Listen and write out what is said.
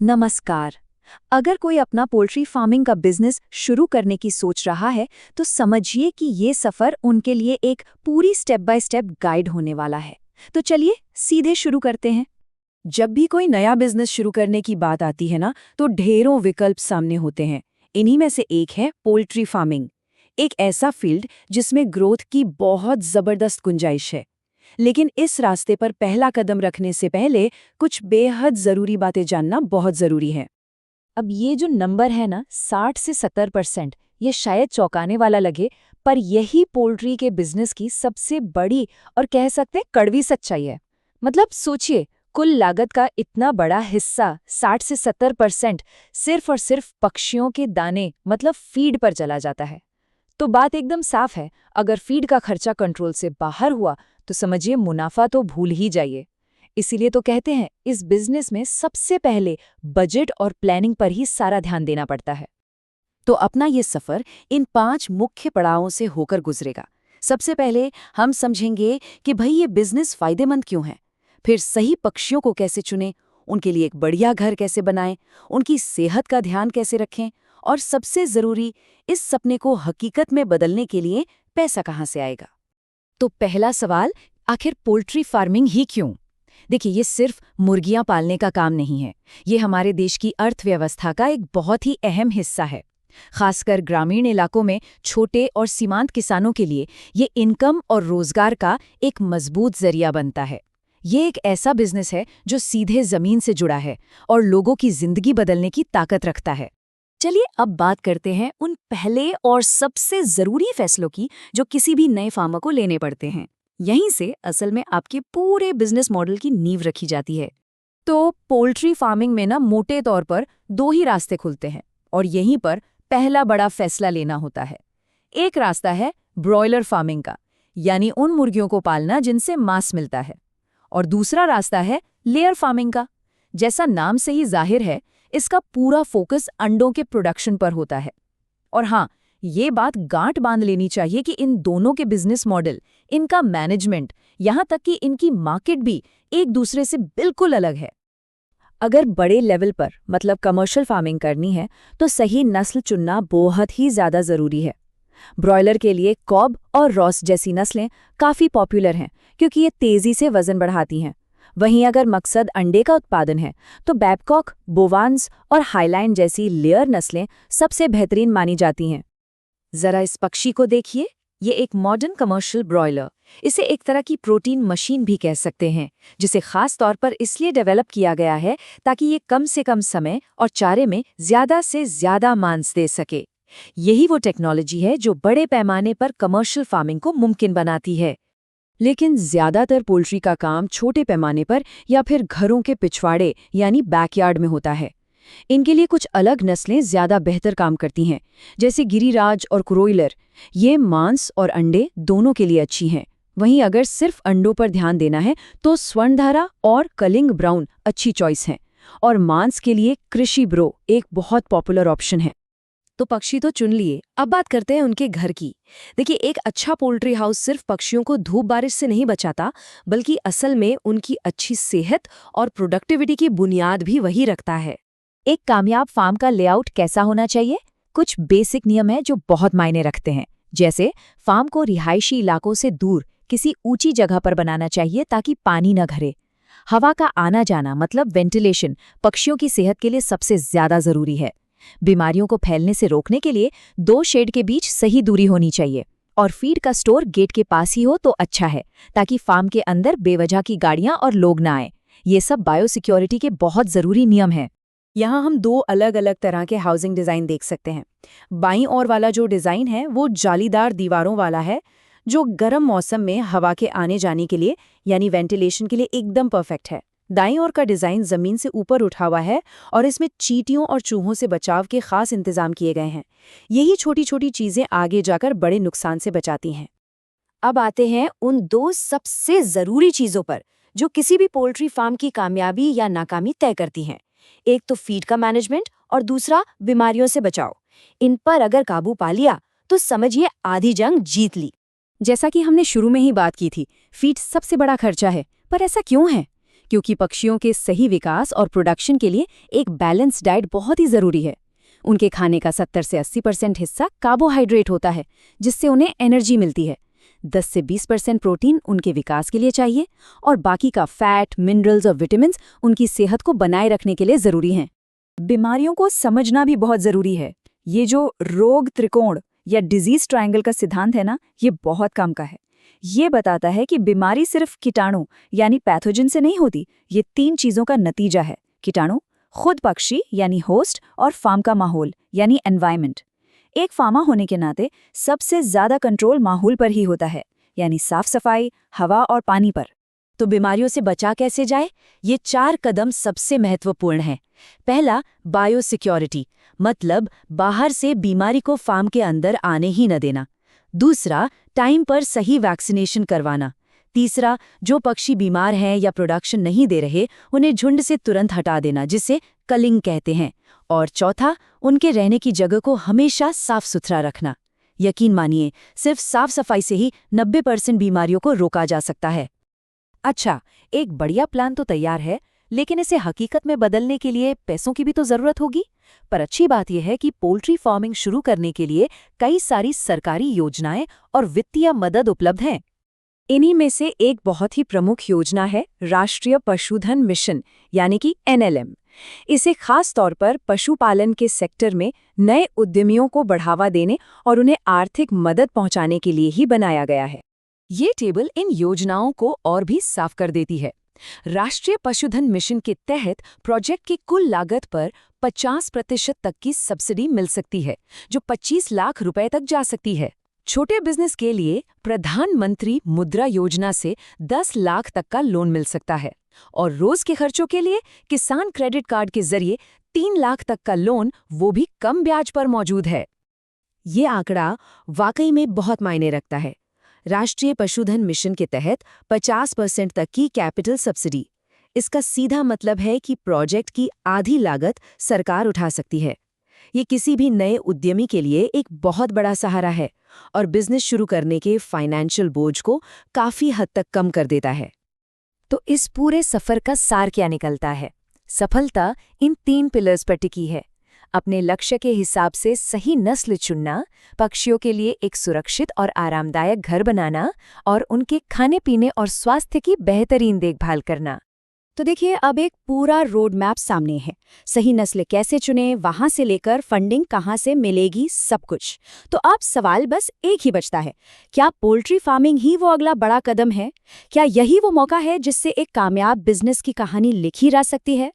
नमस्कार। अगर कोई अपना पोल्ट्री फार्मिंग का बिजनेस शुरू करने की सोच रहा है तो समझिए कि ये सफर उनके लिए एक पूरी स्टेप बाय स्टेप गाइड होने वाला है। तो चलिए सीधे शुरू करते हैं। जब भी कोई नया बिजनेस शुरू करने की बात आती है ना, तो ढेरों विकल्प सामने होते हैं। इन्हीं में से एक है पोल्ट्री फार्मिंग। एक ऐसा फील्ड जिसमें ग्रोथ की बहुत जबरदस्त गुंजाइश है। लेकिन इस रास्ते पर पहला कदम रखने से पहले कुछ बेहद जरूरी बातें जानना बहुत जरूरी है। अब ये जो नंबर है ना 60 से 70%, ये शायद चौंकाने वाला लगे, पर यही पोल्ट्री के बिजनेस की सबसे बड़ी और कह सकते हैं कड़वी सच्चाई है। मतलब सोचिए, कुल लागत का इतना बड़ा हिस्सा 60 से 70% सिर्फ और सिर्फ पक्षियों के दाने मतलब फीड पर चला जाता है। तो बात एकदम साफ है, अगर फीड का खर्चा कंट्रोल से बाहर हुआ तो समझिए मुनाफा तो भूल ही जाइए। इसीलिए तो कहते हैं इस बिजनेस में सबसे पहले बजट और प्लानिंग पर ही सारा ध्यान देना पड़ता है। तो अपना ये सफर इन 5 मुख्य पड़ावों से होकर गुजरेगा। सबसे पहले हम समझेंगे कि भाई ये बिजनेस फायदेमंद क्यों है। फिर सही पक्षियों को कैसे चुनें, उनके लिए एक बढ़िया घर कैसे बनाएं, उनकी सेहत का ध्यान कैसे रखें, और सबसे जरूरी, इस सपने को हकीकत में बदलने के लिए पैसा कहाँ से आएगा। तो पहला सवाल, आखिर पोल्ट्री फार्मिंग ही क्यों? देखिए, ये सिर्फ मुर्गियां पालने का काम नहीं है, ये हमारे देश की अर्थव्यवस्था का एक बहुत ही अहम हिस्सा है। खासकर ग्रामीण इलाकों में छोटे और सीमांत किसानों के लिए ये इनकम और रोजगार का एक मजबूत जरिया बनता है। ये एक ऐसा बिजनेस है जो सीधे जमीन से जुड़ा है और लोगों की जिंदगी बदलने की ताकत रखता है। चलिए अब बात करते हैं उन पहले और सबसे जरूरी फैसलों की जो किसी भी नए फार्मर को लेने पड़ते हैं। यहीं से असल में आपके पूरे बिजनेस मॉडल की नींव रखी जाती है। तो पोल्ट्री फार्मिंग में ना मोटे तौर पर 2 ही रास्ते खुलते हैं और यहीं पर पहला बड़ा फैसला लेना होता है। एक रास्ता है ब्रॉयलर फार्मिंग का, यानी उन मुर्गियों को पालना जिनसे मांस मिलता है। और दूसरा रास्ता है लेयर फार्मिंग का। जैसा नाम से ही जाहिर है, इसका पूरा फोकस अंडों के प्रोडक्शन पर होता है। और हाँ, ये बात गांठ बांध लेनी चाहिए कि इन दोनों के बिजनेस मॉडल, इनका मैनेजमेंट, यहाँ तक कि इनकी मार्केट भी एक दूसरे से बिल्कुल अलग है। अगर बड़े लेवल पर मतलब कमर्शियल फार्मिंग करनी है तो सही नस्ल चुनना बहुत ही ज़्यादा ज़रूरी है। ब्रॉयलर के लिए कॉब और रॉस जैसी नस्लें काफ़ी पॉपुलर हैं क्योंकि ये तेज़ी से वज़न बढ़ाती हैं। वहीं अगर मकसद अंडे का उत्पादन है तो बैबकॉक, बोवान्स और हाईलाइन जैसी लेयर नस्लें सबसे बेहतरीन मानी जाती हैं। ज़रा इस पक्षी को देखिए, ये एक मॉडर्न कमर्शियल ब्रॉयलर, इसे एक तरह की प्रोटीन मशीन भी कह सकते हैं, जिसे खास तौर पर इसलिए डेवलप किया गया है ताकि ये कम से कम समय और चारे में ज़्यादा से ज़्यादा मांस दे सके। यही वो टेक्नोलॉजी है जो बड़े पैमाने पर कमर्शियल फार्मिंग को मुमकिन बनाती है। लेकिन ज़्यादातर पोल्ट्री का काम छोटे पैमाने पर या फिर घरों के पिछवाड़े यानी बैकयार्ड में होता है। इनके लिए कुछ अलग नस्लें ज़्यादा बेहतर काम करती हैं, जैसे गिरिराज और क्रोइलर। ये मांस और अंडे दोनों के लिए अच्छी हैं। वहीं अगर सिर्फ अंडों पर ध्यान देना है तो स्वर्णधारा और कलिंग ब्राउन अच्छी चॉइस हैं। और मांस के लिए कृषि ब्रो एक बहुत पॉपुलर ऑप्शन है। तो पक्षी तो चुन लिए, अब बात करते हैं उनके घर की। देखिए, एक अच्छा पोल्ट्री हाउस सिर्फ पक्षियों को धूप बारिश से नहीं बचाता, बल्कि असल में उनकी अच्छी सेहत और प्रोडक्टिविटी की बुनियाद भी वही रखता है। एक कामयाब फार्म का लेआउट कैसा होना चाहिए? कुछ बेसिक नियम हैं जो बहुत मायने रखते हैं। जैसे फार्म को रिहायशी इलाकों से दूर किसी ऊंची जगह पर बनाना चाहिए ताकि पानी न घरे। हवा का आना जाना मतलब वेंटिलेशन पक्षियों की सेहत के लिए सबसे ज्यादा जरूरी है। बीमारियों को फैलने से रोकने के लिए 2 शेड के बीच सही दूरी होनी चाहिए। और फीड का स्टोर गेट के पास ही हो तो अच्छा है, ताकि फार्म के अंदर बेवजह की गाड़ियां और लोग ना आए। ये सब बायोसिक्योरिटी के बहुत जरूरी नियम हैं। यहाँ हम 2 अलग अलग तरह के हाउसिंग डिज़ाइन देख सकते हैं। बाईं ओर वाला जो डिज़ाइन है वो जालीदार दीवारों वाला है, जो गर्म मौसम में हवा के आने जाने के लिए यानी वेंटिलेशन के लिए एकदम परफेक्ट है। दाईं ओर का डिज़ाइन ज़मीन से ऊपर उठा हुआ है और इसमें चींटियों और चूहों से बचाव के खास इंतजाम किए गए हैं। यही छोटी छोटी चीज़ें आगे जाकर बड़े नुकसान से बचाती हैं। अब आते हैं उन 2 सबसे ज़रूरी चीज़ों पर जो किसी भी पोल्ट्री फार्म की कामयाबी या नाकामी तय करती हैं। एक तो फीड का मैनेजमेंट और दूसरा बीमारियों से बचाव। इन पर अगर काबू पा लिया तो समझिए आधी जंग जीत ली। जैसा कि हमने शुरू में ही बात की थी, फीड सबसे बड़ा खर्चा है, पर ऐसा क्यों है? क्योंकि पक्षियों के सही विकास और प्रोडक्शन के लिए एक बैलेंस डाइट बहुत ही ज़रूरी है। उनके खाने का 70 से 80% हिस्सा कार्बोहाइड्रेट होता है, जिससे उन्हें एनर्जी मिलती है। 10 से 20% प्रोटीन उनके विकास के लिए चाहिए और बाकी का फैट, मिनरल्स और विटामिन्स उनकी सेहत को बनाए रखने के लिए ज़रूरी हैं। बीमारियों को समझना भी बहुत ज़रूरी है। ये जो रोग त्रिकोण या डिजीज ट्रायंगल का सिद्धांत है ना, ये बहुत काम का है। ये बताता है कि बीमारी सिर्फ कीटाणु यानी पैथोजन से नहीं होती, ये 3 चीज़ों का नतीजा है। कीटाणु, खुद पक्षी यानी होस्ट और फार्म का माहौल यानी एनवायरनमेंट। एक फार्मा होने के नाते सबसे ज़्यादा कंट्रोल माहौल पर ही होता है, यानी साफ सफाई, हवा और पानी पर। तो बीमारियों से बचा कैसे जाए? ये 4 कदम सबसे महत्वपूर्ण हैं। पहला, बायोसिक्योरिटी, मतलब बाहर से बीमारी को फार्म के अंदर आने ही न देना। दूसरा, टाइम पर सही वैक्सीनेशन करवाना। तीसरा, जो पक्षी बीमार हैं या प्रोडक्शन नहीं दे रहे, उन्हें झुंड से तुरंत हटा देना, जिसे कलिंग कहते हैं। और चौथा, उनके रहने की जगह को हमेशा साफ सुथरा रखना। यकीन मानिए, सिर्फ साफ सफाई से ही 90% बीमारियों को रोका जा सकता है। अच्छा, एक बढ़िया प्लान तो तैयार है, लेकिन इसे हकीकत में बदलने के लिए पैसों की भी तो जरूरत होगी। पर अच्छी बात यह है कि पोल्ट्री फार्मिंग शुरू करने के लिए कई सारी सरकारी योजनाएं और वित्तीय मदद उपलब्ध हैं। इन्हीं में से एक बहुत ही प्रमुख योजना है राष्ट्रीय पशुधन मिशन, यानी कि NLM। इसे खास तौर पर पशुपालन के सेक्टर में नए उद्यमियों को बढ़ावा देने और उन्हें आर्थिक मदद पहुंचाने के लिए ही बनाया गया है। ये टेबल इन योजनाओं को और भी साफ कर देती है। राष्ट्रीय पशुधन मिशन के तहत प्रोजेक्ट की कुल लागत पर 50% तक की सब्सिडी मिल सकती है, जो 25 लाख रुपए तक जा सकती है। छोटे बिजनेस के लिए प्रधानमंत्री मुद्रा योजना से 10 लाख तक का लोन मिल सकता है और रोज के खर्चों के लिए किसान क्रेडिट कार्ड के जरिए 3 लाख तक का लोन, वो भी कम ब्याज पर मौजूद है। ये आंकड़ा वाकई में बहुत मायने रखता है। राष्ट्रीय पशुधन मिशन के तहत 50% तक की कैपिटल सब्सिडी। इसका सीधा मतलब है कि प्रोजेक्ट की आधी लागत सरकार उठा सकती है। ये किसी भी नए उद्यमी के लिए एक बहुत बड़ा सहारा है और बिजनेस शुरू करने के फाइनेंशियल बोझ को काफी हद तक कम कर देता है। तो इस पूरे सफर का सार क्या निकलता है? सफलता इन 3 पिलर्स पर टिकी है। अपने लक्ष्य के हिसाब से सही नस्ल चुनना, पक्षियों के लिए एक सुरक्षित और आरामदायक घर बनाना और उनके खाने पीने और स्वास्थ्य की बेहतरीन देखभाल करना। तो देखिए, अब एक पूरा रोड मैप सामने है। सही नस्ल कैसे चुनें, वहां से लेकर फंडिंग कहां से मिलेगी, सब कुछ। तो अब सवाल बस एक ही बचता है, क्या पोल्ट्री फार्मिंग ही वो अगला बड़ा कदम है? क्या यही वो मौका है जिससे एक कामयाब बिजनेस की कहानी लिखी जा सकती है?